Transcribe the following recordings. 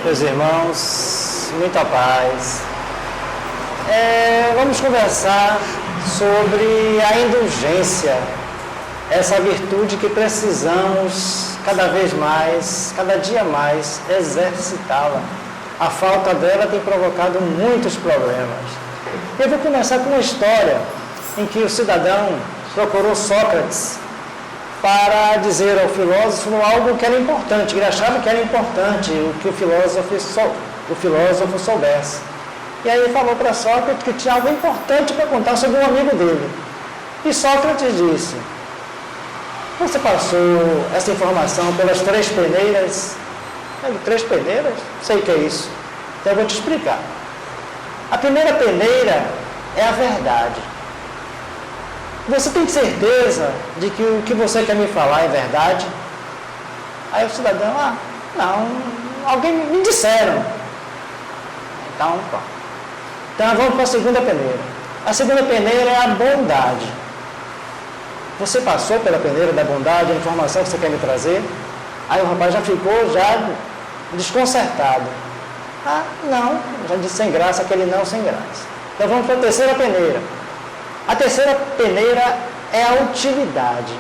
Meus irmãos, muita paz. Vamos conversar sobre a indulgência, essa virtude que precisamos cada vez mais, cada dia mais, exercitá-la. A falta dela tem provocado muitos problemas. Eu vou começar com uma história em que o cidadão procurou Sócrates para dizer ao filósofo algo que era importante, que ele achava que era importante, o que o filósofo soubesse. E aí ele falou para Sócrates que tinha algo importante para contar sobre um amigo dele. E Sócrates disse: você passou essa informação pelas 3 peneiras? Ele, 3 peneiras? Sei o que é isso. Então eu vou te explicar. A primeira peneira é a verdade. Você tem certeza de que o que você quer me falar é verdade? Aí o cidadão, não, alguém me disseram. Então, pronto. Então vamos para a segunda peneira. A segunda peneira é a bondade. Você passou pela peneira da bondade, a informação que você quer me trazer? Aí o rapaz já ficou desconcertado. Não, já disse sem graça, aquele não sem graça. Então vamos para a terceira peneira. A terceira peneira é a utilidade.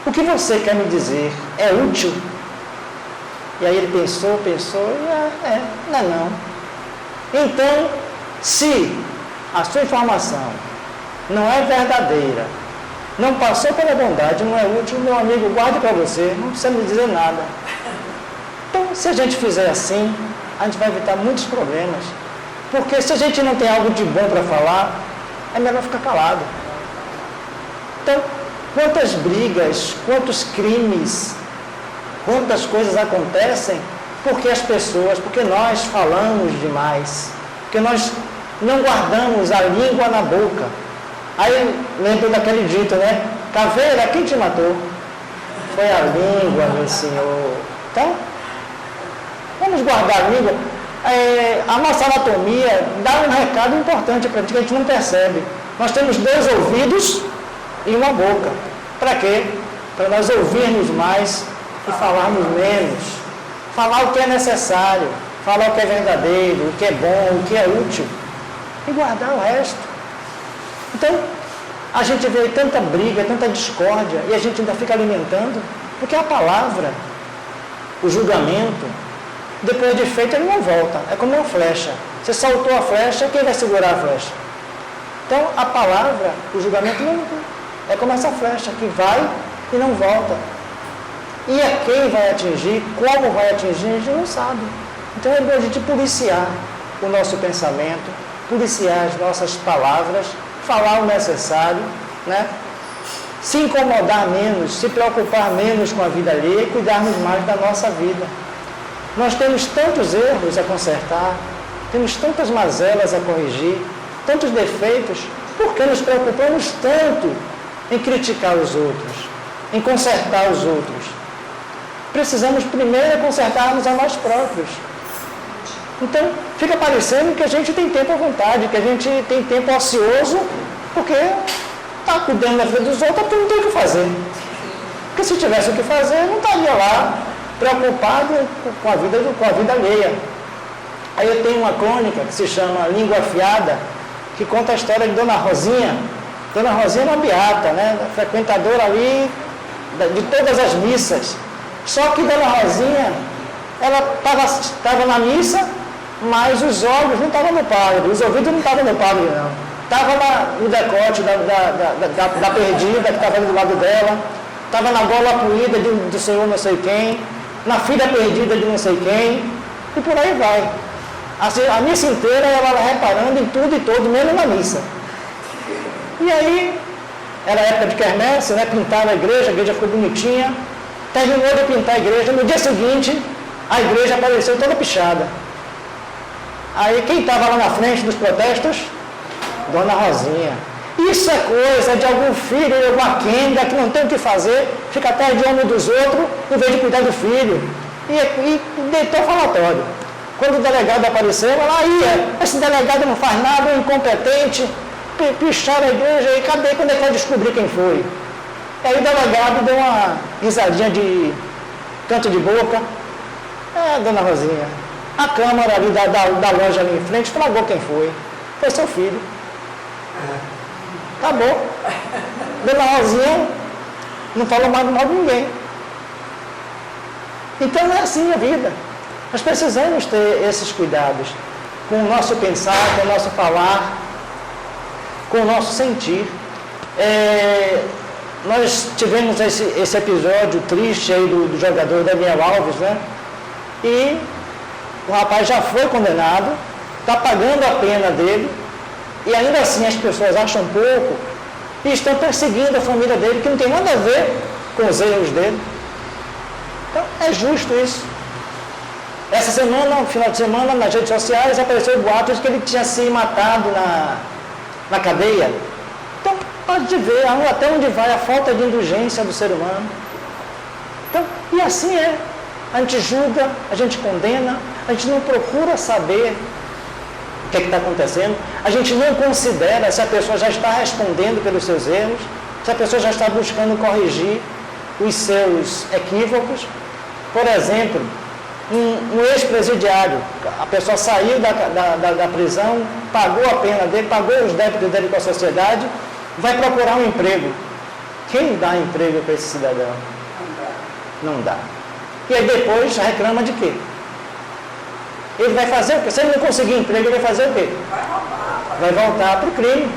O que você quer me dizer é útil? E aí ele pensou e não. Então, se a sua informação não é verdadeira, não passou pela bondade, não é útil, meu amigo, guarde para você, não precisa me dizer nada. Então, se a gente fizer assim, a gente vai evitar muitos problemas. Porque se a gente não tem algo de bom para falar, é melhor ficar calado. Então, quantas brigas, quantos crimes, quantas coisas acontecem porque nós falamos demais, porque nós não guardamos a língua na boca. Aí lembro daquele dito, né? Caveira, quem te matou? Foi a língua, meu senhor. Então, vamos guardar a língua. A nossa anatomia dá um recado importante para a gente que a gente não percebe. Nós temos 2 ouvidos e uma boca. Para quê? Para nós ouvirmos mais e falarmos menos. Falar o que é necessário, falar o que é verdadeiro, o que é bom, o que é útil e guardar o resto. Então, a gente vê tanta briga, tanta discórdia e a gente ainda fica alimentando, porque a palavra, o julgamento, depois de feito ele não volta, é como uma flecha. Você soltou a flecha, quem vai segurar a flecha? Então a palavra, o julgamento não é como essa flecha que vai e não volta. E a quem vai atingir, como vai atingir, a gente não sabe. Então é bom a gente policiar o nosso pensamento, policiar as nossas palavras, falar o necessário, né? Se incomodar menos, se preocupar menos com a vida alheia e cuidarmos mais da nossa vida. Nós temos tantos erros a consertar, temos tantas mazelas a corrigir, tantos defeitos, por que nos preocupamos tanto em criticar os outros, em consertar os outros? Precisamos primeiro consertarmos a nós próprios. Então, fica parecendo que a gente tem tempo à vontade, que a gente tem tempo ocioso, porque está cuidando da vida dos outros, porque não tem o que fazer. Porque se tivesse o que fazer, não estaria lá preocupado com a vida alheia. Aí eu tenho uma crônica que se chama Língua Afiada, que conta a história de Dona Rosinha. Dona Rosinha era uma beata, né? Frequentadora ali de todas as missas. Só que Dona Rosinha, ela estava na missa, mas os olhos não estavam no padre, os ouvidos não estavam no padre, não. Estava no decote da perdida que estava ali do lado dela, estava na gola puída do senhor não sei quem, na filha perdida de não sei quem, e por aí vai. A missa inteira ela reparando em tudo e todo, menos na missa. E aí, era época de quermesse, né? Pintaram a igreja ficou bonitinha, terminou de pintar a igreja, no dia seguinte, a igreja apareceu toda pichada. Aí quem estava lá na frente dos protestos? Dona Rosinha. Isso é coisa de algum filho, de alguma quenda que não tem o que fazer, fica atrás de um dos outros, em vez de cuidar do filho. E deitou falatório. Quando o delegado apareceu, ela esse delegado não faz nada, é incompetente, picharam a igreja, e cadê quando é que vai descobrir quem foi? E aí o delegado deu uma risadinha de canto de boca. Dona Rosinha, A câmara ali da loja ali em frente estragou quem foi. Foi seu filho. Acabou. Dona Rosinha não falou mais mal de ninguém. Então é assim a vida. Nós precisamos ter esses cuidados com o nosso pensar, com o nosso falar, com o nosso sentir. Nós tivemos esse episódio triste aí do jogador Daniel Alves, né? E o rapaz já foi condenado, está pagando a pena dele, e ainda assim as pessoas acham pouco e estão perseguindo a família dele, que não tem nada a ver com os erros dele. Então, é justo isso. Essa semana, no final de semana, nas redes sociais, apareceu o boato de que ele tinha se matado na cadeia. Então, pode ver até onde vai a falta de indulgência do ser humano. Então, e assim é. A gente julga, a gente condena, a gente não procura saber o que está acontecendo, a gente não considera se a pessoa já está respondendo pelos seus erros, se a pessoa já está buscando corrigir os seus equívocos. Por exemplo, um ex-presidiário, a pessoa saiu da prisão, pagou a pena dele, pagou os débitos dele com a sociedade, vai procurar um emprego. Quem dá emprego para esse cidadão? Não dá. E aí depois reclama de quê? Ele vai fazer o quê? Se ele não conseguir emprego, ele vai fazer o quê? Vai voltar para o crime.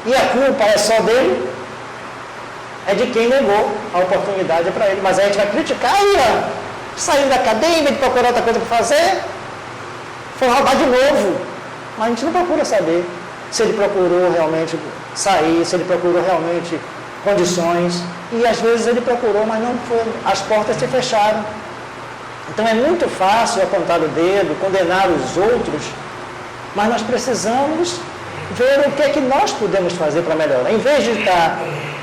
E a culpa é só dele? É de quem negou a oportunidade para ele. Mas aí a gente vai criticar, saiu da cadeia, em vez de procurar outra coisa para fazer, foi roubar de novo. Mas a gente não procura saber se ele procurou realmente sair, se ele procurou realmente condições. E às vezes ele procurou, mas não foi, as portas se fecharam. Então é muito fácil apontar o dedo, condenar os outros, mas nós precisamos ver o que é que nós podemos fazer para melhorar. Em vez de estar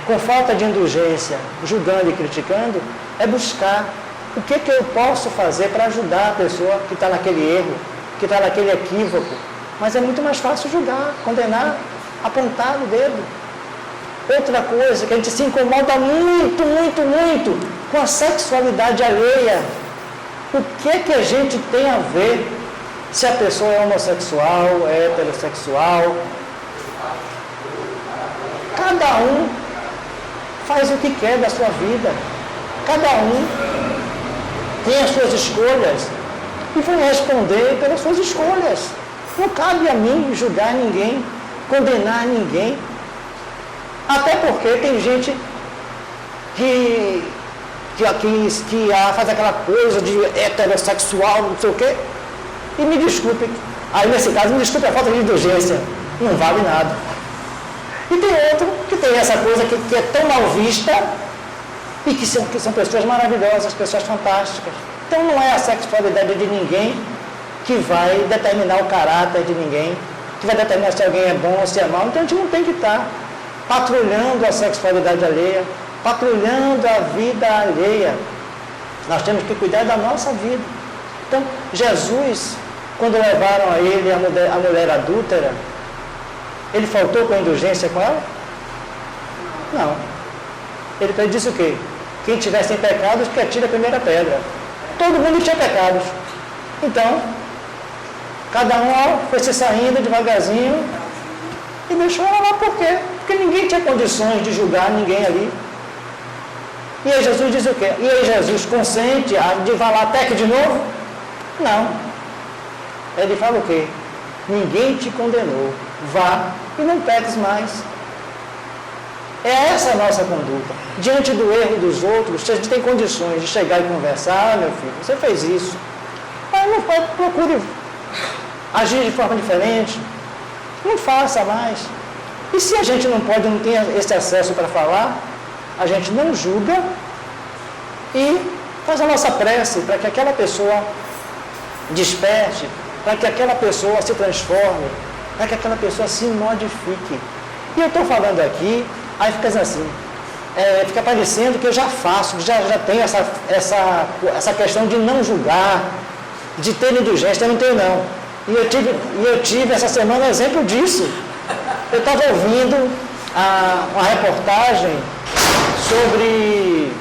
com falta de indulgência, julgando e criticando, é buscar o que é que eu posso fazer para ajudar a pessoa que está naquele erro, que está naquele equívoco. Mas é muito mais fácil julgar, condenar, apontar o dedo. Outra coisa que a gente se incomoda muito, muito, muito com a sexualidade alheia. O que é que a gente tem a ver se a pessoa é homossexual, é heterossexual? Cada um faz o que quer da sua vida. Cada um tem as suas escolhas e vai responder pelas suas escolhas. Não cabe a mim julgar ninguém, condenar ninguém. Até porque tem gente que faz aquela coisa de heterossexual, não sei o quê. E me desculpe, aí nesse caso, me desculpe a falta de indulgência, não vale nada. E tem outro que tem essa coisa que é tão mal vista e que são pessoas maravilhosas, pessoas fantásticas. Então não é a sexualidade de ninguém que vai determinar o caráter de ninguém, que vai determinar se alguém é bom ou se é mau. Então a gente não tem que estar patrulhando a sexualidade alheia, patrulhando a vida alheia. Nós temos que cuidar da nossa vida. Então, Jesus, quando levaram a ele a mulher adúltera, ele faltou com indulgência com ela? Não. Ele disse o quê? Quem tiver sem pecados, que atire a primeira pedra. Todo mundo tinha pecados. Então, cada um foi se saindo devagarzinho e deixou ela lá. Por quê? Porque ninguém tinha condições de julgar ninguém ali. E aí Jesus diz o quê? E aí Jesus consente de falar peque de novo? Não. Ele fala o quê? Ninguém te condenou. Vá e não peques mais. É essa a nossa conduta. Diante do erro dos outros, se a gente tem condições de chegar e conversar, meu filho, você fez isso. Mas não procure agir de forma diferente. Não faça mais. E se a gente não pode, não tem esse acesso para falar, a gente não julga e faz a nossa prece para que aquela pessoa desperte, para que aquela pessoa se transforme, para que aquela pessoa se modifique. E eu estou falando aqui, aí fica assim, fica parecendo que eu já faço, que já tenho essa questão de não julgar, de ter indulgência. Eu não tenho não. E eu tive essa semana um exemplo disso. Eu estava ouvindo uma reportagem sobre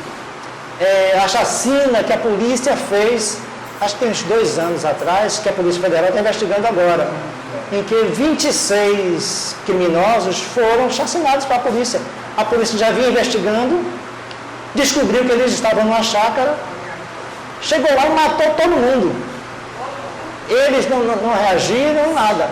a chacina que a polícia fez acho que tem uns 2 anos atrás, que a Polícia Federal está investigando agora, em que 26 criminosos foram chacinados para a polícia. A polícia já vinha investigando, descobriu que eles estavam numa chácara, chegou lá e matou todo mundo. Eles não reagiram, nada.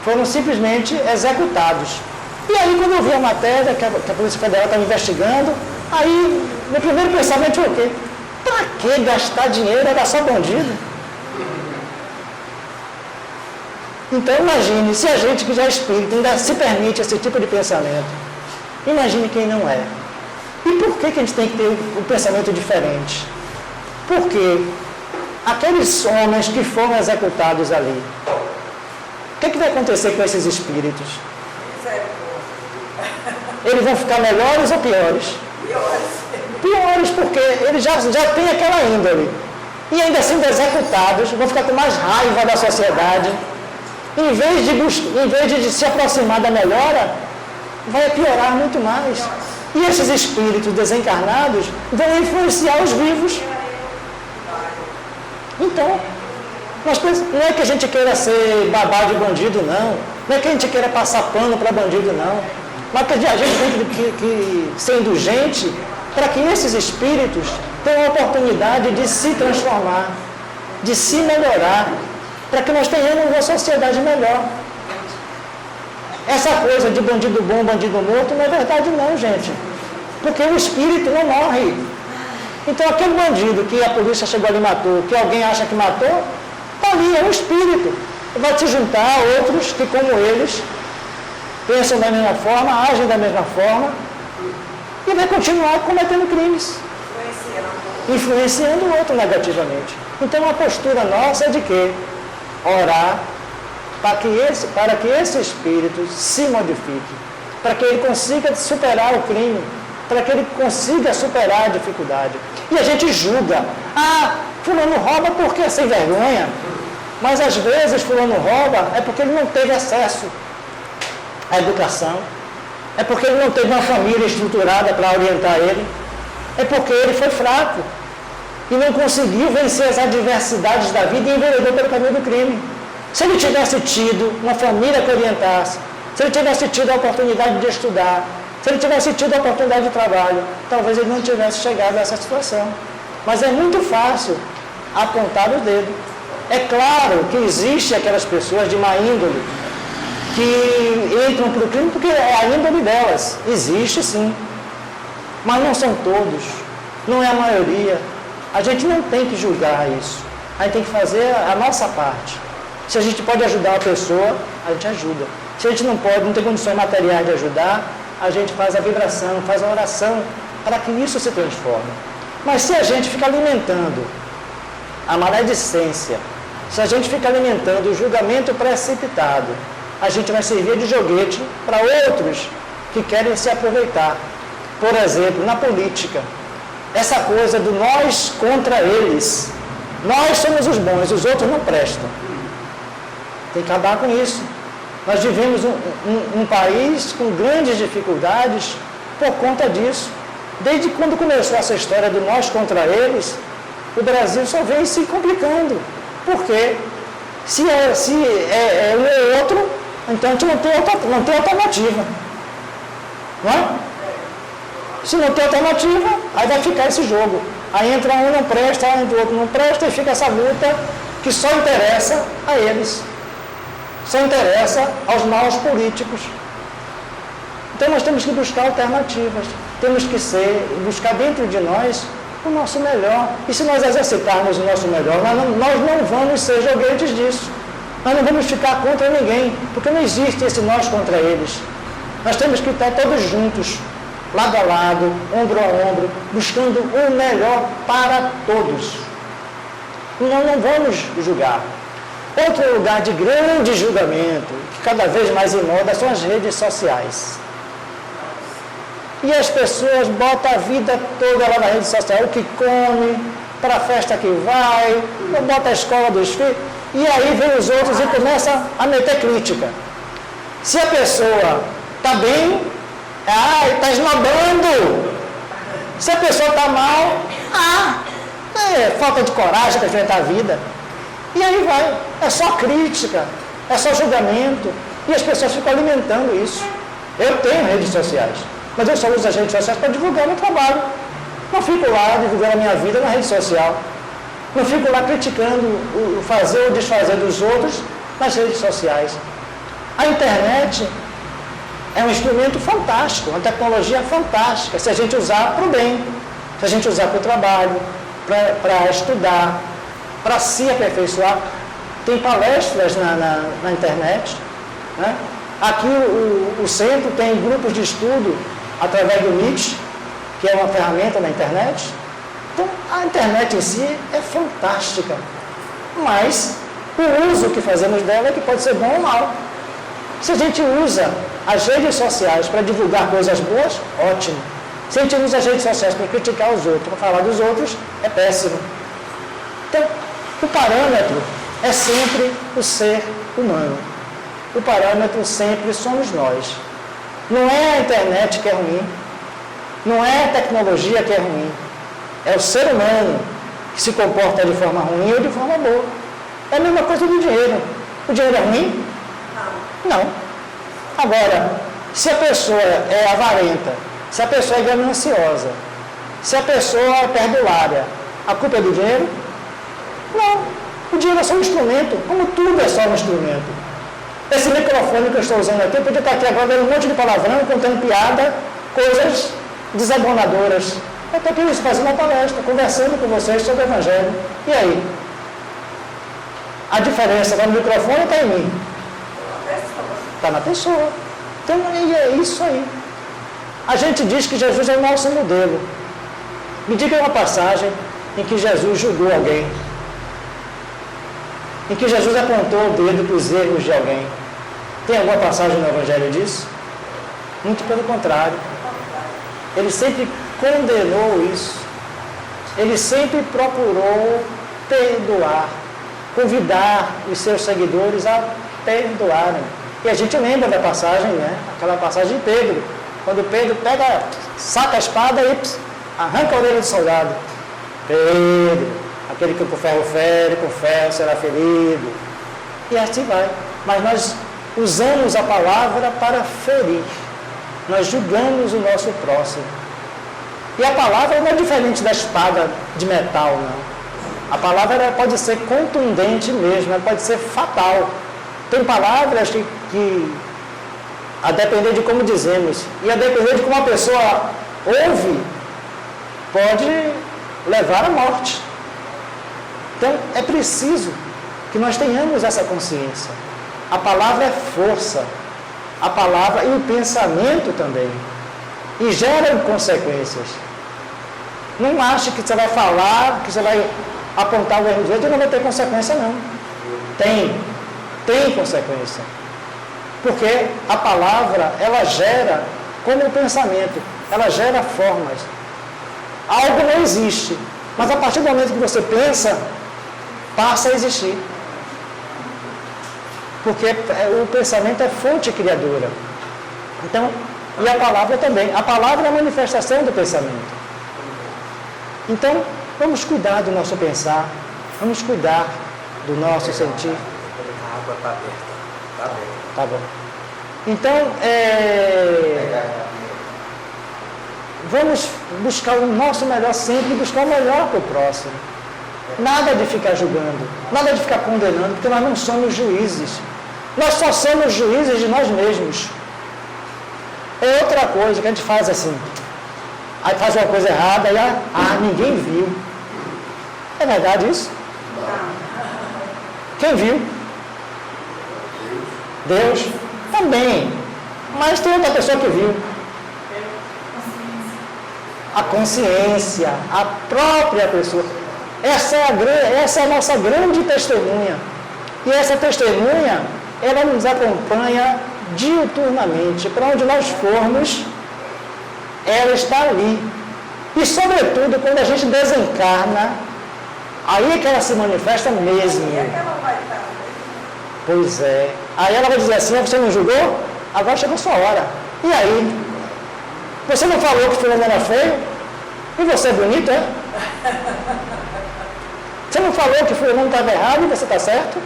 Foram simplesmente executados. E aí, quando eu vi a matéria, que a Polícia Federal estava investigando, aí, meu primeiro pensamento foi o quê? Para que gastar dinheiro? Era só bandido. Então, imagine, se a gente que já é espírita ainda se permite esse tipo de pensamento, imagine quem não é. E por que a gente tem que ter um pensamento diferente? Porque aqueles homens que foram executados ali, o que vai acontecer com esses espíritos? Eles vão ficar melhores ou piores? Piores, porque eles já têm aquela índole. E ainda sendo executados, vão ficar com mais raiva da sociedade. Em vez de se aproximar da melhora, vai piorar muito mais. E esses espíritos desencarnados vão influenciar os vivos. Então, não é que a gente queira ser babá de bandido, não. Não é que a gente queira passar pano para bandido, não. Mas que a gente tem que ser indulgente para que esses espíritos tenham a oportunidade de se transformar, de se melhorar, para que nós tenhamos uma sociedade melhor. Essa coisa de bandido bom, bandido morto, não é verdade não, gente. Porque o espírito não morre. Então aquele bandido que a polícia chegou ali e matou, que alguém acha que matou, está ali, é um espírito. Vai se juntar a outros que, como eles, pensam da mesma forma, agem da mesma forma, e vai continuar cometendo crimes. Influenciando o outro negativamente. Então a postura nossa é de quê? Orar para que esse espírito se modifique, para que ele consiga superar o crime, para que ele consiga superar a dificuldade. E a gente julga, fulano rouba porque é sem vergonha, mas às vezes fulano rouba é porque ele não teve acesso à educação, é porque ele não teve uma família estruturada para orientar ele, é porque ele foi fraco e não conseguiu vencer as adversidades da vida e enveredou pelo caminho do crime. Se ele tivesse tido uma família que orientasse, se ele tivesse tido a oportunidade de estudar, se ele tivesse tido a oportunidade de trabalho, talvez ele não tivesse chegado a essa situação. Mas é muito fácil apontar o dedo. É claro que existem aquelas pessoas de má índole que entram para o crime porque é a índole delas. Existe sim. Mas não são todos. Não é a maioria. A gente não tem que julgar isso. A gente tem que fazer a nossa parte. Se a gente pode ajudar a pessoa, a gente ajuda. Se a gente não pode, não tem condições materiais de ajudar, a gente faz a vibração, faz a oração para que isso se transforme. Mas se a gente fica alimentando a maledicência, se a gente fica alimentando o julgamento precipitado, a gente vai servir de joguete para outros que querem se aproveitar. Por exemplo, na política, essa coisa do nós contra eles. Nós somos os bons, os outros não prestam. Tem que acabar com isso. Nós vivemos um país com grandes dificuldades por conta disso. Desde quando começou essa história do nós contra eles, o Brasil só vem se complicando. Por quê? Se é um ou outro, então a gente não tem alternativa. Não é? Se não tem alternativa, aí vai ficar esse jogo. Aí entra um não presta, entra o outro não presta, e fica essa luta que só interessa a eles. Só interessa aos maus políticos. Então nós temos que buscar alternativas. Temos que buscar dentro de nós o nosso melhor. E se nós exercitarmos o nosso melhor, nós não vamos ser joguetes disso. Nós não vamos ficar contra ninguém, porque não existe esse nós contra eles. Nós temos que estar todos juntos, lado a lado, ombro a ombro, buscando o melhor para todos. Nós não vamos julgar. Outro lugar de grande julgamento, que cada vez mais em moda, são as redes sociais. E as pessoas botam a vida toda lá na rede social, o que come, para a festa que vai, bota a escola dos filhos, e aí vem os outros e começa a meter crítica. Se a pessoa está bem, está esnobando. Se a pessoa está mal, falta de coragem para enfrentar a vida. E aí vai, é só crítica, é só julgamento, e as pessoas ficam alimentando isso. Eu tenho redes sociais, mas eu só uso as redes sociais para divulgar meu trabalho. Não fico lá divulgando a minha vida na rede social. Não fico lá criticando o fazer ou desfazer dos outros nas redes sociais. A internet é um instrumento fantástico, uma tecnologia fantástica, se a gente usar para o bem, se a gente usar para o trabalho, para estudar, para se aperfeiçoar. Tem palestras na internet, né? Aqui o centro tem grupos de estudo através do Meet, que é uma ferramenta na internet. Então, a internet em si é fantástica, mas o uso que fazemos dela é que pode ser bom ou mal. Se a gente usa as redes sociais para divulgar coisas boas, ótimo. Se a gente usa as redes sociais para criticar os outros, para falar dos outros, é péssimo. Então, o parâmetro é sempre o ser humano. O parâmetro sempre somos nós. Não é a internet que é ruim, não é a tecnologia que é ruim. É o ser humano que se comporta de forma ruim ou de forma boa. É a mesma coisa do dinheiro. O dinheiro é ruim? Não. Agora, se a pessoa é avarenta, se a pessoa é gananciosa, se a pessoa é perdulária, a culpa é do dinheiro? Não. O dinheiro é só um instrumento, como tudo é só um instrumento. Esse microfone que eu estou usando aqui, eu podia estar aqui agora dando um monte de palavrão, contando piada, coisas desabonadoras. Eu estou aqui fazendo uma palestra, conversando com vocês sobre o Evangelho. E aí? A diferença está no microfone ou está em mim? Está na pessoa. Então, é isso aí. A gente diz que Jesus é o nosso modelo. Me diga uma passagem em que Jesus julgou alguém. Em que Jesus apontou o dedo para os erros de alguém. Tem alguma passagem no Evangelho disso? Muito pelo contrário. Ele sempre condenou isso. Ele sempre procurou perdoar, convidar os seus seguidores a perdoarem. E a gente lembra da passagem, né? Aquela passagem de Pedro, quando Pedro saca a espada e arranca a orelha do soldado. Pedro, aquele que com ferro fere, com ferro será ferido. E assim vai. Mas nós usamos a palavra para ferir. Nós julgamos o nosso próximo. E a palavra não é diferente da espada de metal, não. A palavra ela pode ser contundente mesmo, ela pode ser fatal. Tem palavras que, a depender de como dizemos, e a depender de como a pessoa ouve, pode levar à morte. Então, é preciso que nós tenhamos essa consciência. A palavra é força. A palavra e o pensamento também. E geram consequências. Não ache que você vai falar, que você vai apontar o erro do outro e não vai ter consequência, não. Tem consequência. Porque a palavra, ela gera, como o pensamento, ela gera formas. Algo não existe, mas a partir do momento que você pensa, passa a existir. Porque o pensamento é fonte criadora. Então, e a palavra também. A palavra é a manifestação do pensamento. Então, vamos cuidar do nosso pensar, vamos cuidar do nosso sentir. A água está aberta. Está aberta. Tá bom. Então, vamos buscar o nosso melhor sempre e buscar o melhor para o próximo. Nada de ficar julgando, nada de ficar condenando, porque nós não somos juízes. Nós só somos juízes de nós mesmos. É outra coisa que a gente faz assim. Aí faz uma coisa errada e ninguém viu. É verdade isso? Quem viu? Deus. Também. Mas tem outra pessoa que viu. A consciência, a própria pessoa. Essa é a nossa grande testemunha. E essa testemunha, ela nos acompanha diuturnamente. Para onde nós formos, ela está ali. E, sobretudo, quando a gente desencarna, aí é que ela se manifesta mesmo. Pois é. Aí ela vai dizer assim, você não julgou? Agora chegou a sua hora. E aí? Você não falou que fulano era feio? E você é bonito, é? Você não falou que fulano estava errado e você está certo?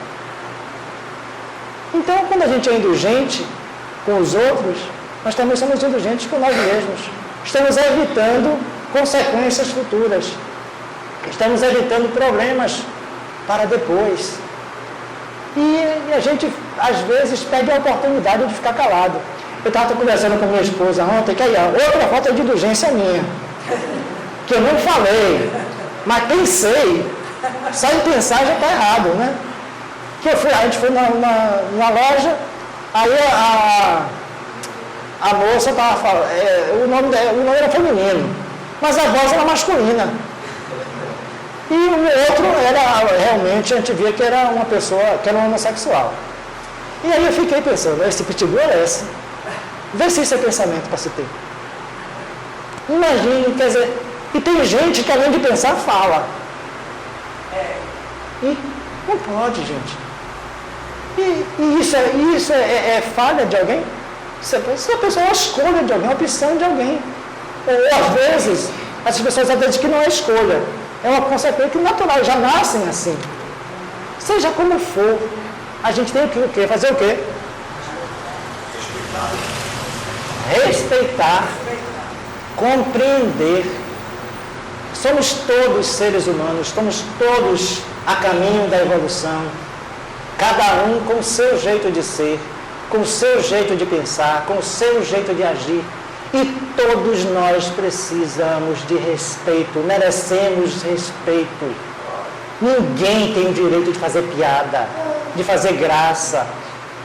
Então, quando a gente é indulgente com os outros, nós também somos indulgentes com nós mesmos. Estamos evitando consequências futuras. Estamos evitando problemas para depois. E a gente, às vezes, perde a oportunidade de ficar calado. Eu estava conversando com minha esposa ontem, que aí, ó, outra falta de indulgência minha. Que eu não falei, mas pensei. Só em pensar já está errado, né? Que a gente foi numa loja, aí a moça estava falando, o nome era feminino, mas a voz era masculina. E o outro era, realmente, a gente via que era uma pessoa, que era um homossexual. E aí eu fiquei pensando, esse pitbull é esse? Vê se isso é pensamento para se ter. Imagine, quer dizer, e tem gente que além de pensar, fala. E não pode, gente. E isso é falha de alguém? Isso é pessoa, uma escolha de alguém, uma opção de alguém. Ou às vezes, as pessoas até dizem que não é escolha. É uma consequência natural, já nascem assim. Seja como for, a gente tem que o quê? Fazer o quê? Respeitar, compreender. Somos todos seres humanos, estamos todos a caminho da evolução. Cada um com o seu jeito de ser, com o seu jeito de pensar, com o seu jeito de agir. E todos nós precisamos de respeito, merecemos respeito. Ninguém tem o direito de fazer piada, de fazer graça,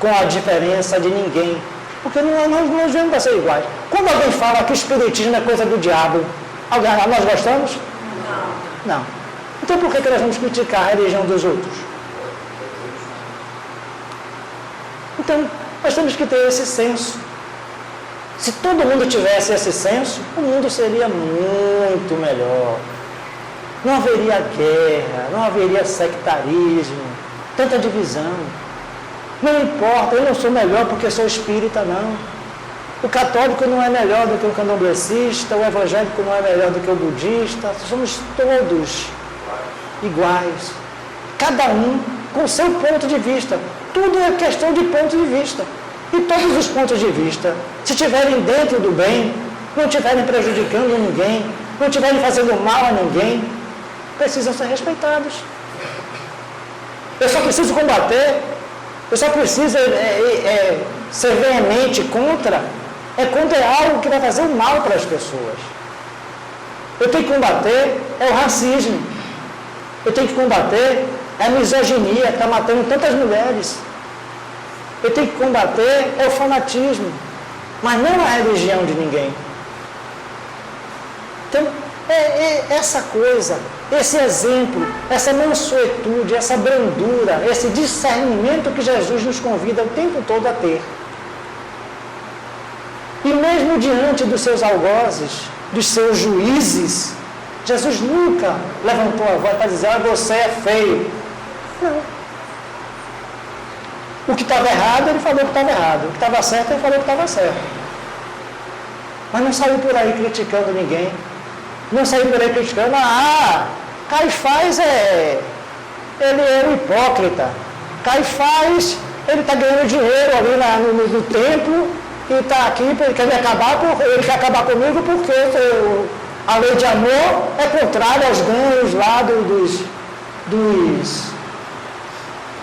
com a diferença de ninguém. Porque nós vemos para ser iguais. Quando alguém fala que o espiritismo é coisa do diabo, nós gostamos? Não. Então por que nós vamos criticar a religião dos outros? Então, nós temos que ter esse senso. Se todo mundo tivesse esse senso, o mundo seria muito melhor. Não haveria guerra, não haveria sectarismo, tanta divisão. Não importa, eu não sou melhor porque sou espírita, não. O católico não é melhor do que o candomblessista, o evangélico não é melhor do que o budista. Somos todos iguais. Cada um com o seu ponto de vista. Tudo é questão de ponto de vista. E todos os pontos de vista, se estiverem dentro do bem, não estiverem prejudicando ninguém, não estiverem fazendo mal a ninguém, precisam ser respeitados. Eu só preciso combater, eu só preciso ser veemente contra algo que vai fazer mal para as pessoas. Eu tenho que combater o racismo. Eu tenho que combater a misoginia que está matando tantas mulheres. Eu tenho que combater o fanatismo, mas não a religião de ninguém. Então, essa coisa, esse exemplo, essa mansuetude, essa brandura, esse discernimento que Jesus nos convida o tempo todo a ter. E mesmo diante dos seus algozes, dos seus juízes, Jesus nunca levantou a voz para dizer, você é feio. Não. O que estava errado, ele falou que estava errado. O que estava certo, ele falou que estava certo. Mas não saiu por aí criticando ninguém. Não saiu por aí criticando, Caifás ele é um hipócrita. Caifás, ele está ganhando dinheiro ali no templo e está aqui, ele quer acabar comigo porque a lei de amor é contrária aos ganhos lá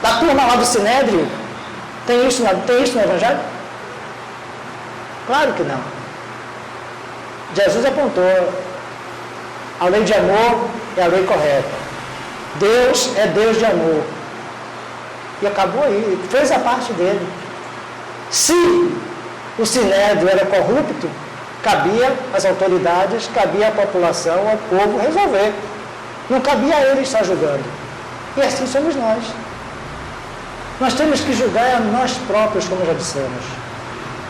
da turma lá do Sinédrio. Tem isso no Evangelho? Claro que não. Jesus apontou, a lei de amor é a lei correta. Deus é Deus de amor. E acabou aí, fez a parte dele. Se o Sinédrio era corrupto, cabia às autoridades, cabia à população, ao povo resolver. Não cabia a ele estar julgando. E assim somos nós. Nós temos que julgar a nós próprios, como já dissemos.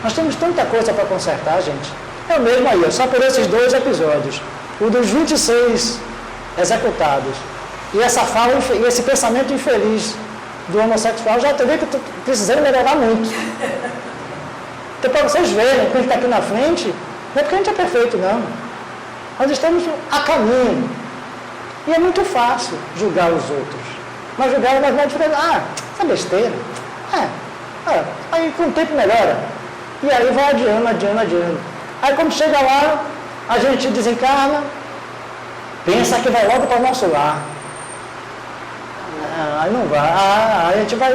Nós temos tanta coisa para consertar, gente. É o mesmo aí, só por esses 2 episódios. O dos 26 executados. E essa fala, e esse pensamento infeliz do homossexual, já teria que precisando melhorar muito. Então, para vocês verem, quem está aqui na frente, não é porque a gente é perfeito, não. Nós estamos a caminho. E é muito fácil julgar os outros. Mas julgar é mais diferente. Essa besteira. Aí com o tempo melhora. E aí vai adiando. Aí quando chega lá, a gente desencarna, pensa que vai logo para o nosso lar. Aí não vai. Aí a gente vai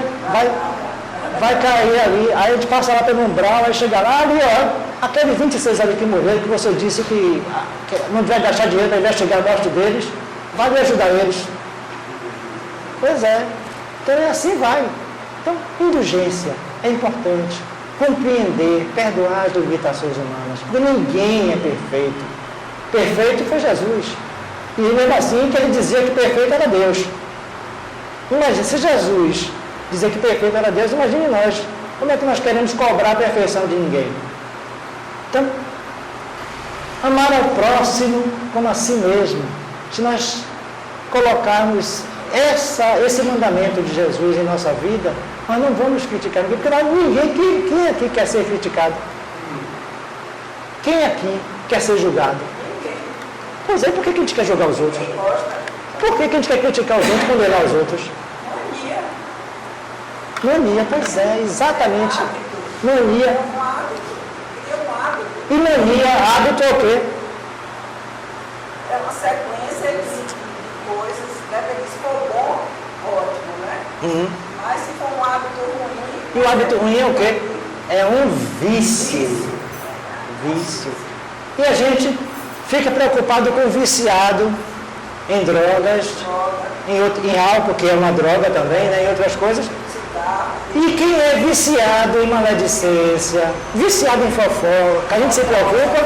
cair ali, aí a gente passa lá pelo umbral, aí chega lá, ali ó, aqueles 26 ali que morreram, que você disse que não vai gastar dinheiro para investigar a morte deles, vai me ajudar eles. Pois é. Então é assim vai. Então, indulgência é importante. Compreender, perdoar as limitações humanas. Porque ninguém é perfeito. Perfeito foi Jesus. E mesmo assim que ele dizia que perfeito era Deus. Imagina, se Jesus dizer que perfeito era Deus, imagine nós. Como é que nós queremos cobrar a perfeição de ninguém? Então, amar ao próximo como a si mesmo. Se nós colocarmos esse mandamento de Jesus em nossa vida, nós não vamos criticar ninguém, porque quem aqui quer ser criticado? Quem aqui quer ser julgado? Pois é, por que a gente quer julgar os outros? Por que a gente quer criticar os outros, condenar os outros? Mania, pois é, exatamente. Mania. E mania, hábito é o quê? É uma sequência de coisas, depende se for bom, ótimo, né? Mas se for um hábito ruim... E o hábito ruim é o quê? É um vício. Vício. E a gente fica preocupado com o viciado em drogas, em álcool, que é uma droga também, né? Em outras coisas. E quem é viciado em maledicência, viciado em fofoca, a gente se preocupa?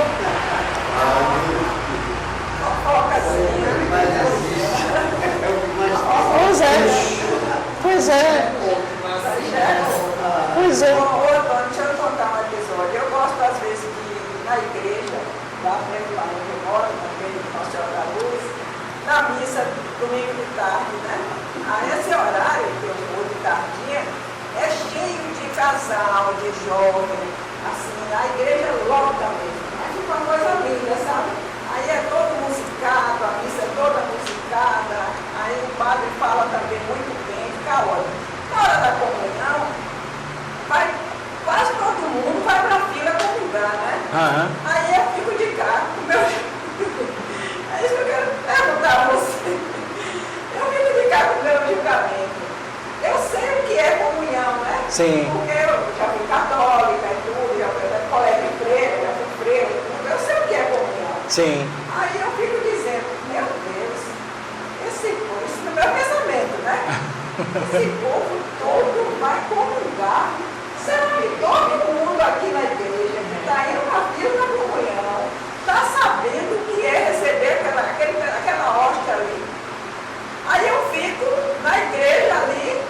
Pois é. Ô, Antônio, deixa eu contar um episódio. Eu gosto, às vezes, de ir na igreja, lá perto lá onde eu moro, na igreja de Nossa Senhora da Luz, na missa, domingo de tarde, né? Aí esse horário, que eu vou de tardinha, é cheio de casal, de jovem, assim, a igreja lota mesmo. Aí fica uma coisa linda, sabe? Aí é todo musicado, a missa é toda musicada, aí o padre fala também muito bem, fica ótimo. Na hora da comunhão, quase todo mundo vai para a fila comungar, né? Aí eu fico de cá, com meu... É isso que eu quero perguntar a você. Eu fico de cá com o meu julgamento. Eu sei o que é comunhão, né? Sim. Porque eu já fui católica e tudo, já fui colega de freira, já fui freira, eu sei o que é comunhão. Sim. Aí eu fico dizendo, meu Deus, esse povo, isso no meu pensamento, né? Esse povo todo vai comungar. Será que todo mundo aqui na igreja que está indo na fila da comunhão está sabendo o que é receber aquela hóstia ali? Aí eu fico na igreja ali,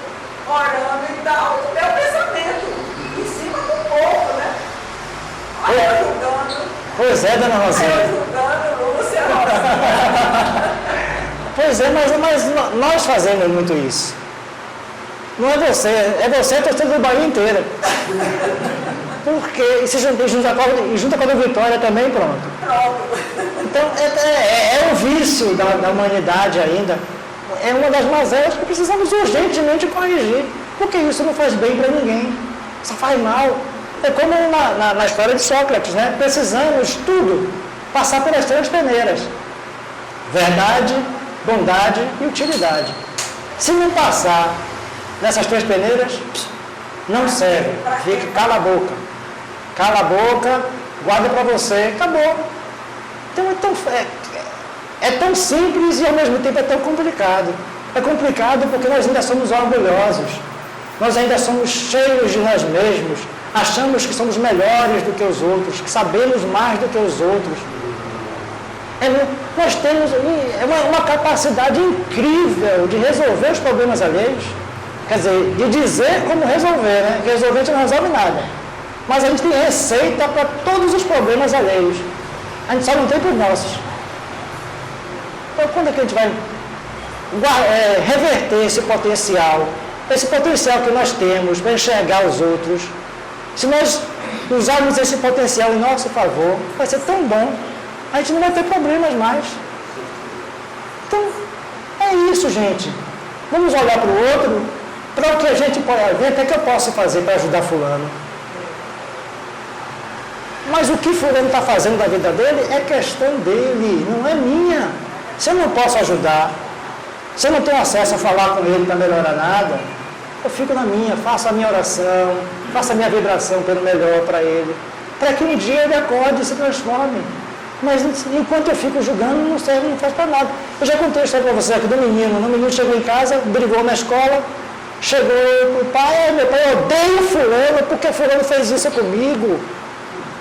orando e tal, no meu pensamento, em cima do povo, né? Aí eu julgando. Pois é, dona Rosinha. Aí eu julgando, Lúcia, Rosinha. Pois é, mas nós fazemos muito isso. Não é você a torcida do Bahia inteira. Porque, e se junta com a Vitória também, pronto. Então, é o vício da humanidade ainda. É uma das mazelas que precisamos urgentemente corrigir. Porque isso não faz bem para ninguém. Só faz mal. É como na história de Sócrates, né? Precisamos tudo passar pelas três peneiras. Verdade, bondade e utilidade. Se não passar nessas três peneiras, não serve. Fica, cala a boca. Cala a boca, guarda para você, acabou. Então é tão simples e ao mesmo tempo é tão complicado. É complicado porque nós ainda somos orgulhosos. Nós ainda somos cheios de nós mesmos. Achamos que somos melhores do que os outros, que sabemos mais do que os outros. Nós temos uma capacidade incrível de resolver os problemas alheios. Quer dizer, de dizer como resolver, né? Resolver a gente não resolve nada. Mas a gente tem receita para todos os problemas alheios. A gente só não tem para os nossos. Então, quando é que a gente vai reverter esse potencial que nós temos para enxergar os outros? Se nós usarmos esse potencial em nosso favor, vai ser tão bom. A gente não vai ter problemas mais. Então, É isso, gente. Vamos olhar para o outro, para o que a gente pode ver, o que é que eu posso fazer para ajudar fulano. Mas o que fulano está fazendo da vida dele é questão dele, não é minha. Se eu não posso ajudar, se eu não tenho acesso a falar com ele para melhorar nada, eu fico na minha, faço a minha oração, faço a minha vibração pelo melhor para ele, para que um dia ele acorde e se transforme. Mas enquanto eu fico julgando, não serve, não faz para nada. Eu já contei a história para você aqui do menino. O menino chegou em casa, brigou na escola, chegou para o pai, meu pai, eu odeio fulano, porque fulano fez isso comigo.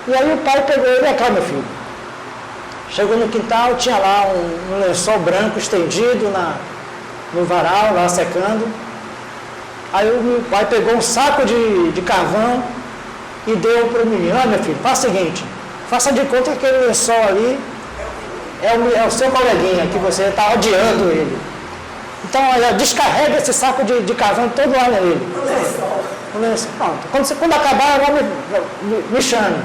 E aí o pai pegou ele, cá, meu filho. Chegou no quintal, tinha lá um lençol branco estendido no varal, lá secando. Aí o pai pegou um saco de carvão e deu para o menino. Olha, meu filho, faça o seguinte, faça de conta que aquele lençol ali é o seu coleguinha, que você está odiando ele. Então, olha, descarrega esse saco de carvão todo lá nele. O lençol. Pronto. Quando acabar, me chame.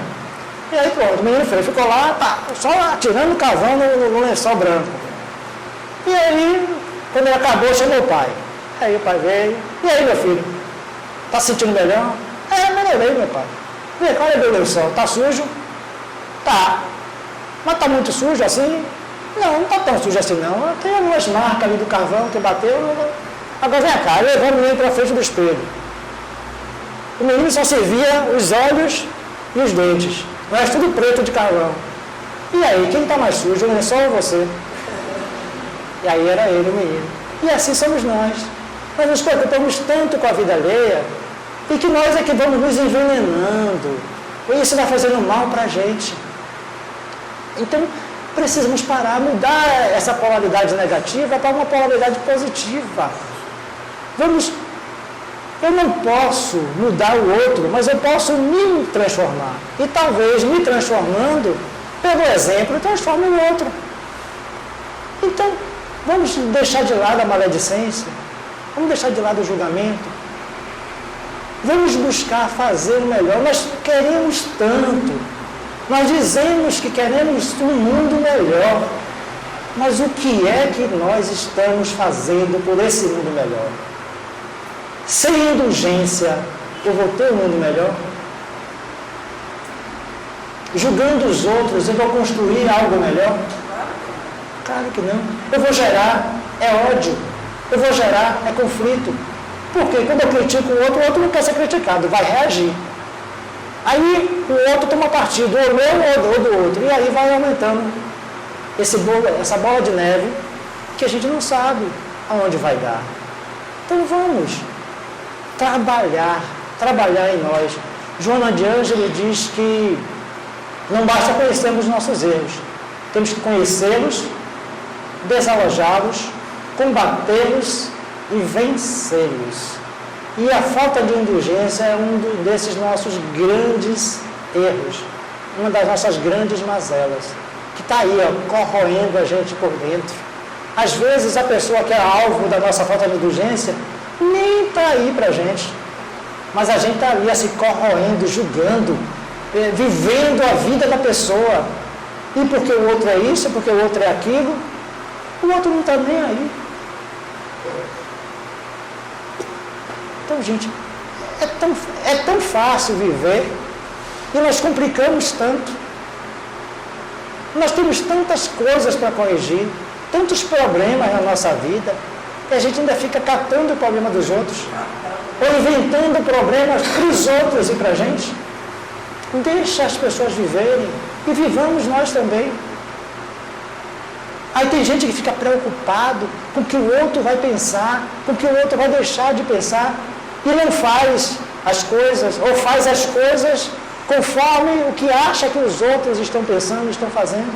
E aí pronto, o menino ficou lá, só atirando carvão no lençol branco. E aí, quando ele acabou, chamou o pai. Aí o pai veio, e aí meu filho, está se sentindo melhor? Melhorei, meu pai. Vê, qual é o meu lençol? Está sujo? Tá. Mas está muito sujo assim? Não está tão sujo assim não. Tem algumas marcas ali do carvão que bateu. Agora vem cá, levou o menino para frente do espelho. O menino só se via os olhos e os dentes. O resto tudo preto de carvão. E aí, quem está mais sujo, o lençol ou você? E aí era ele, o menino. E assim somos nós. Nós nos preocupamos tanto com a vida alheia e que nós é que vamos nos envenenando. E isso vai fazendo mal para a gente. Então, precisamos parar, mudar essa polaridade negativa para uma polaridade positiva. Eu não posso mudar o outro, mas eu posso me transformar. E talvez me transformando, pelo exemplo, transforme o outro. Então, vamos deixar de lado a maledicência, vamos deixar de lado o julgamento, vamos buscar fazer o melhor. Nós queremos tanto, nós dizemos que queremos um mundo melhor, mas o que é que nós estamos fazendo por esse mundo melhor? Sem indulgência, eu vou ter um mundo melhor? Julgando os outros, eu vou construir algo melhor? Claro que não. Eu vou gerar ódio. Eu vou gerar conflito. Porque quando eu critico o outro não quer ser criticado, vai reagir. Aí o outro toma partido, ou meu ou do outro. E aí vai aumentando essa bola de neve que a gente não sabe aonde vai dar. Então vamos trabalhar em nós. Joana de Ângelo diz que não basta conhecermos nossos erros. Temos que conhecê-los, desalojá-los, combatê-los e vencê-los. E a falta de indulgência é um desses nossos grandes erros, uma das nossas grandes mazelas, que está aí, corroendo a gente por dentro. Às vezes a pessoa que é alvo da nossa falta de indulgência nem está aí para a gente, mas a gente está ali se corroendo, julgando, vivendo a vida da pessoa. E porque o outro é isso, porque o outro é aquilo, o outro não está nem aí. Então, gente, é tão fácil viver e nós complicamos tanto. Nós temos tantas coisas para corrigir, tantos problemas na nossa vida, e a gente ainda fica catando o problema dos outros, ou inventando problemas para os outros e para a gente. Deixa as pessoas viverem e vivamos nós também. Aí tem gente que fica preocupado com o que o outro vai pensar, com o que o outro vai deixar de pensar, e não faz as coisas, ou faz as coisas conforme o que acha que os outros estão pensando, estão fazendo.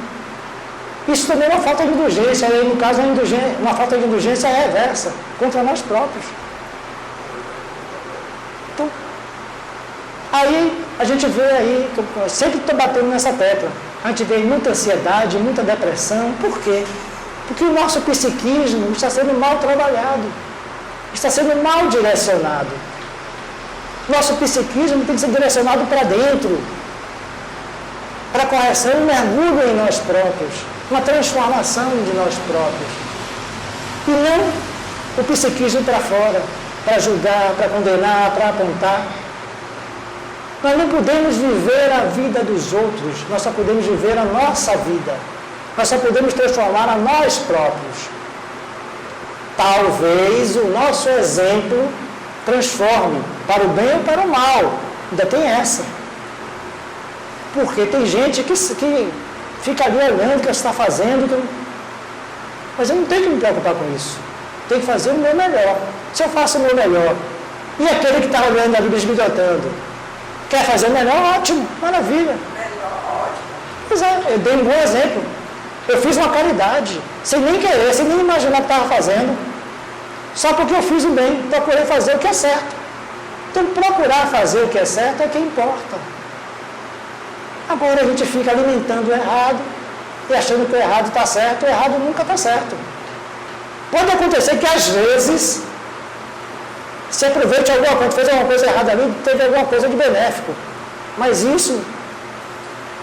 Isso também é uma falta de indulgência, e no caso uma falta de indulgência reversa, contra nós próprios. Então, aí a gente vê aí, eu sempre estou batendo nessa tecla, a gente vê muita ansiedade, muita depressão. Por quê? Porque o nosso psiquismo está sendo mal trabalhado, está sendo mal direcionado. Nosso psiquismo tem que ser direcionado para dentro, para a correção, um mergulho em nós próprios, uma transformação de nós próprios. E não o psiquismo para fora, para julgar, para condenar, para apontar. Nós não podemos viver a vida dos outros, nós só podemos viver a nossa vida. Nós só podemos transformar a nós próprios. Talvez o nosso exemplo transforme para o bem ou para o mal. Ainda tem essa. Porque tem gente que fica ali olhando o que você está fazendo. Mas eu não tenho que me preocupar com isso. Tenho que fazer o meu melhor. Se eu faço o meu melhor, e aquele que está olhando ali bisbilhotando, quer fazer o melhor? Ótimo, maravilha. Melhor, ótimo. Pois é, eu dei um bom exemplo. Eu fiz uma caridade, sem nem querer, sem nem imaginar o que estava fazendo. Só porque eu fiz o bem, procurei fazer o que é certo. Então, procurar fazer o que é certo é o que importa. Agora a gente fica alimentando o errado e achando que o errado está certo, o errado nunca está certo. Pode acontecer que às vezes se aproveite alguma coisa, fez alguma coisa errada ali, teve alguma coisa de benéfico. Mas isso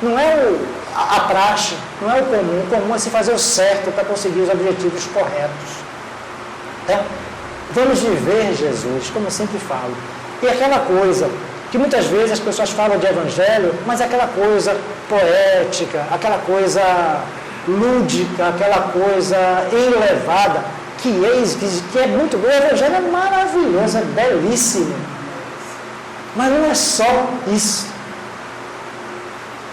não é a praxe, não é o comum. O comum é se fazer o certo para conseguir os objetivos corretos. Então, vamos viver Jesus, como eu sempre falo. E aquela coisa que muitas vezes as pessoas falam de evangelho, mas aquela coisa poética, aquela coisa lúdica, aquela coisa elevada, que é muito bom. O evangelho é maravilhoso, é belíssimo. Mas não é só isso.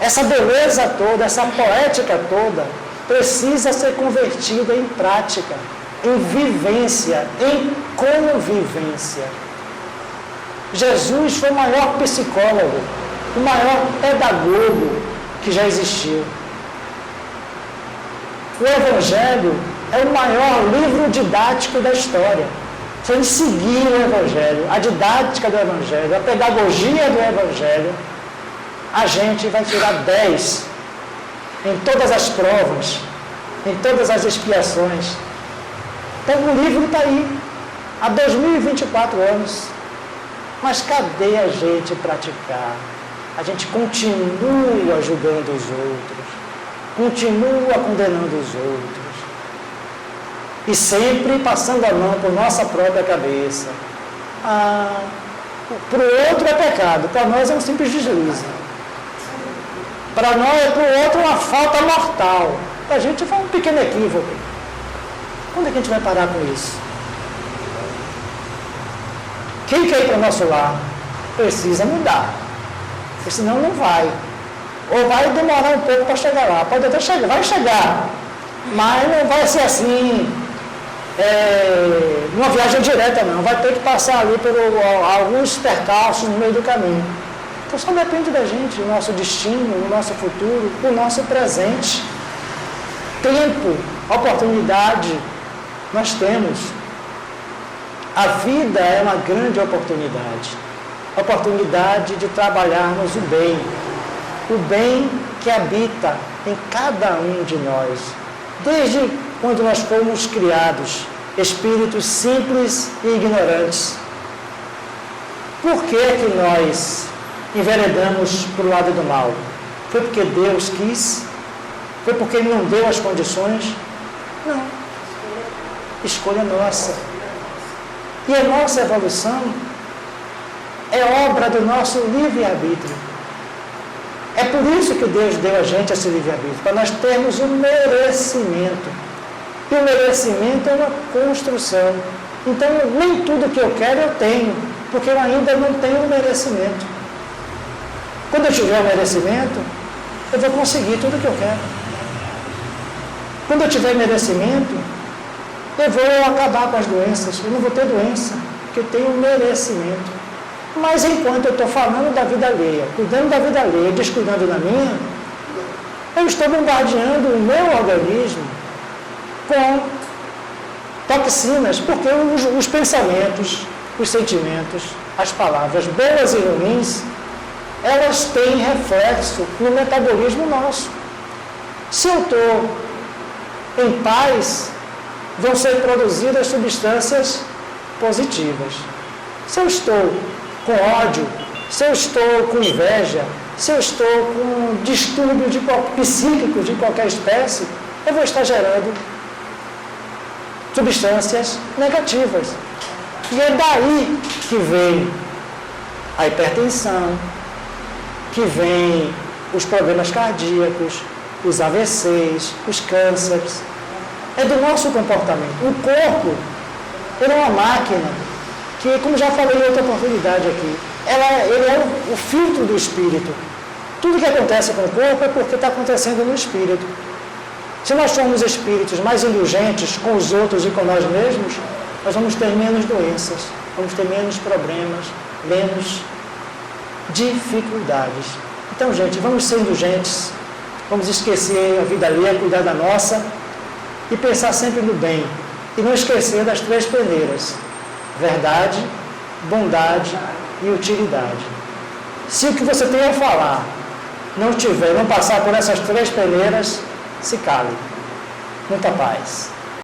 Essa beleza toda, essa poética toda, precisa ser convertida em prática, em vivência, em convivência. Jesus foi o maior psicólogo, o maior pedagogo que já existiu. O Evangelho é o maior livro didático da história. Se a gente seguir o Evangelho, a didática do Evangelho, a pedagogia do Evangelho, a gente vai tirar 10 em todas as provas, em todas as expiações. Então o livro está aí, há 2024 anos. Mas cadê a gente praticar? A gente continua julgando os outros, continua condenando os outros. E sempre passando a mão por nossa própria cabeça. Para o outro é pecado, para nós é um simples deslize. Para o outro é uma falta mortal. Para a gente foi um pequeno equívoco. Quando é que a gente vai parar com isso? Quem quer ir para o nosso lar precisa mudar, porque senão não vai. Ou vai demorar um pouco para chegar lá. Pode até chegar, vai chegar, mas não vai ser assim, uma viagem direta não. Vai ter que passar ali por alguns percalços no meio do caminho. Então só depende da gente, o nosso destino, o nosso futuro, o nosso presente. Tempo, oportunidade, nós temos. A vida é uma grande oportunidade. Oportunidade de trabalharmos o bem que habita em cada um de nós. Desde quando nós fomos criados, espíritos simples e ignorantes. Por que que nós enveredamos para o lado do mal? Foi porque Deus quis? Foi porque Ele não deu as condições? Não. Escolha nossa. E a nossa evolução é obra do nosso livre-arbítrio. É por isso que Deus deu a gente esse livre-arbítrio, para nós termos um merecimento. E o merecimento é uma construção. Então, nem tudo que eu quero eu tenho, porque eu ainda não tenho o merecimento. Quando eu tiver o merecimento, eu vou conseguir tudo que eu quero. Quando eu tiver merecimento, eu vou acabar com as doenças, eu não vou ter doença, porque eu tenho merecimento. Mas enquanto eu estou falando da vida alheia, cuidando da vida alheia e descuidando da minha, eu estou bombardeando o meu organismo com toxinas, porque os pensamentos, os sentimentos, as palavras boas e ruins, elas têm reflexo no metabolismo nosso. Se eu estou em paz, vão ser produzidas substâncias positivas. Se eu estou com ódio, se eu estou com inveja, se eu estou com distúrbio psíquico de qualquer espécie, eu vou estar gerando substâncias negativas. E é daí que vem a hipertensão, que vem os problemas cardíacos, os AVCs, os cânceres. É do nosso comportamento. O corpo, ele é uma máquina que, como já falei em outra oportunidade aqui, ele é o filtro do espírito. Tudo que acontece com o corpo é porque está acontecendo no espírito. Se nós formos espíritos mais indulgentes com os outros e com nós mesmos, nós vamos ter menos doenças, vamos ter menos problemas, menos dificuldades. Então, gente, vamos ser indulgentes, vamos esquecer a vida alheia, cuidar da nossa e pensar sempre no bem. E não esquecer das 3 peneiras: verdade, bondade e utilidade. Se o que você tem a falar não passar por essas 3 peneiras, se cale. Muita paz.